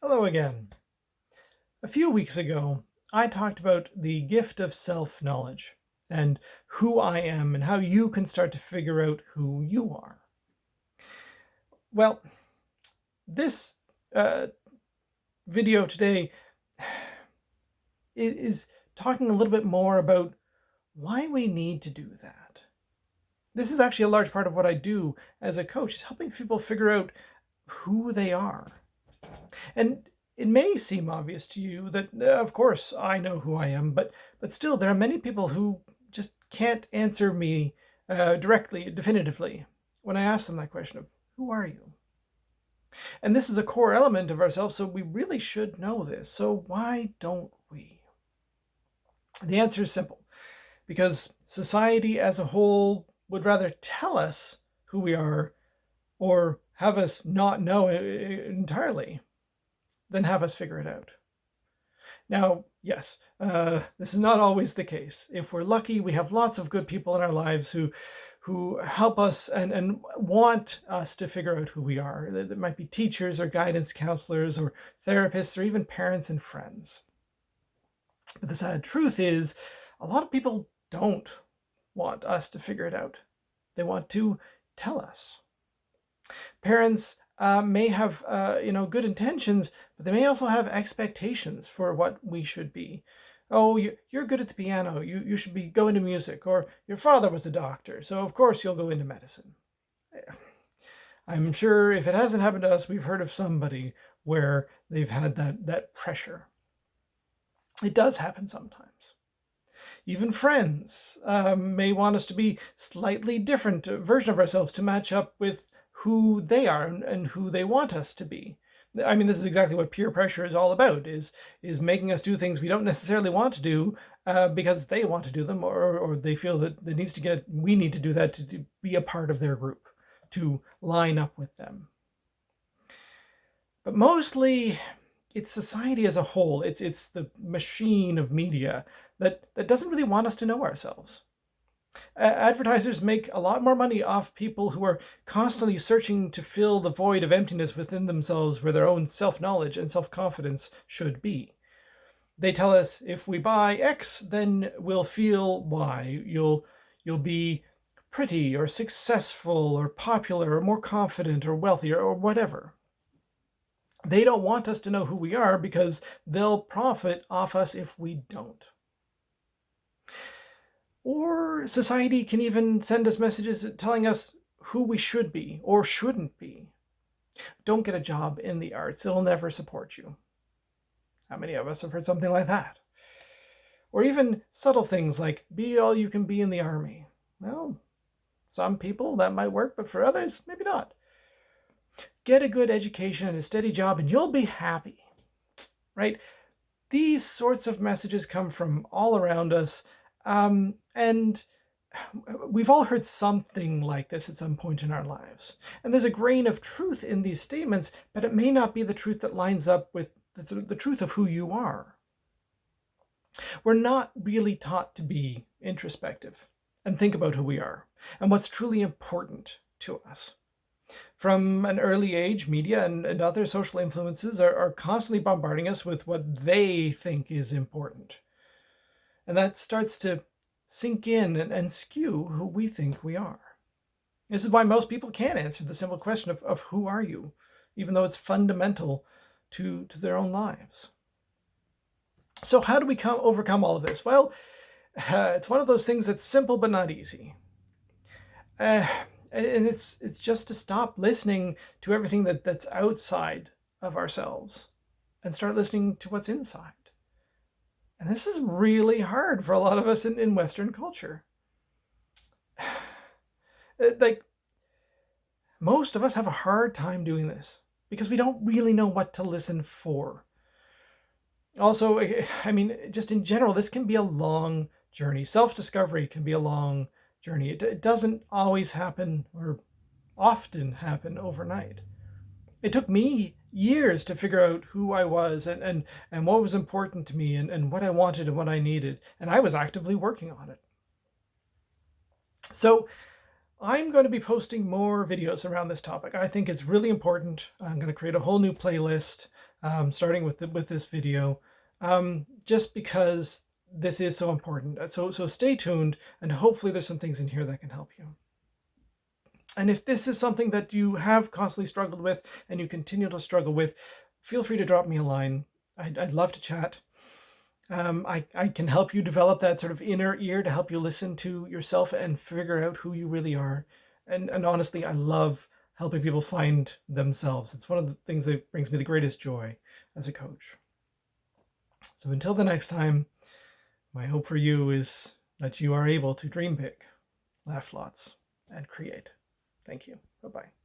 Hello again. A few weeks ago, I talked about the gift of self-knowledge and who I am and how you can start to figure out who you are. Well, this uh, video today is talking a little bit more about why we need to do that. This is actually a large part of what I do as a coach, is helping people figure out who they are. And it may seem obvious to you that, of course, I know who I am, but still, there are many people who just can't answer me directly, definitively, when I ask them that question of, who are you? And this is a core element of ourselves, so we really should know this. So why don't we? The answer is simple, because society as a whole would rather tell us who we are or have us not know entirely than have us figure it out. Now, yes, this is not always the case. If we're lucky, we have lots of good people in our lives who help us and want us to figure out who we are. There might be teachers or guidance counselors or therapists or even parents and friends. But the sad truth is, a lot of people don't want us to figure it out. They want to tell us. Parents may have good intentions, but they may also have expectations for what we should be. Oh, you're good at the piano. You should be go into music. Or your father was a doctor, so of course you'll go into medicine. I'm sure if it hasn't happened to us, we've heard of somebody where they've had that pressure. It does happen sometimes. Even friends may want us to be slightly different version of ourselves to match up with who they are and who they want us to be. I mean, this is exactly what peer pressure is all about, is making us do things we don't necessarily want to do because they want to do them, or they feel that we need to do that to be a part of their group, to line up with them. But mostly, it's society as a whole. It's the machine of media that doesn't really want us to know ourselves. Advertisers make a lot more money off people who are constantly searching to fill the void of emptiness within themselves where their own self-knowledge and self-confidence should be. They tell us if we buy X, then we'll feel Y. You'll be pretty or successful or popular or more confident or wealthy or whatever. They don't want us to know who we are because they'll profit off us if we don't. Or society can even send us messages telling us who we should be or shouldn't be. Don't get a job in the arts, it'll never support you. How many of us have heard something like that? Or even subtle things like, be all you can be in the army. Well, some people that might work, but for others, maybe not. Get a good education and a steady job and you'll be happy, right? These sorts of messages come from all around us. And we've all heard something like this at some point in our lives. And there's a grain of truth in these statements, but it may not be the truth that lines up with the truth of who you are. We're not really taught to be introspective and think about who we are and what's truly important to us. From an early age, media and other social influences are constantly bombarding us with what they think is important. And that starts to sink in and skew who we think we are. This is why most people can't answer the simple question of who are you, even though it's fundamental to their own lives. So how do we overcome all of this? Well, it's one of those things that's simple but not easy. And it's just to stop listening to everything that's outside of ourselves and start listening to what's inside. And this is really hard for a lot of us in Western culture. Like, most of us have a hard time doing this because we don't really know what to listen for. Also, I mean, just in general, this can be a long journey. Self-discovery can be a long journey. It doesn't always happen or often happen overnight. It took me years to figure out who I was and what was important to me and what I wanted and what I needed. And I was actively working on it. So I'm going to be posting more videos around this topic. I think it's really important. I'm going to create a whole new playlist starting with this video, just because this is so important. So stay tuned, and hopefully there's some things in here that can help you. And if this is something that you have constantly struggled with and you continue to struggle with, feel free to drop me a line. I'd love to chat. I can help you develop that sort of inner ear to help you listen to yourself and figure out who you really are. And honestly, I love helping people find themselves. It's one of the things that brings me the greatest joy as a coach. So until the next time, my hope for you is that you are able to dream big, laugh lots, and create. Thank you. Bye-bye.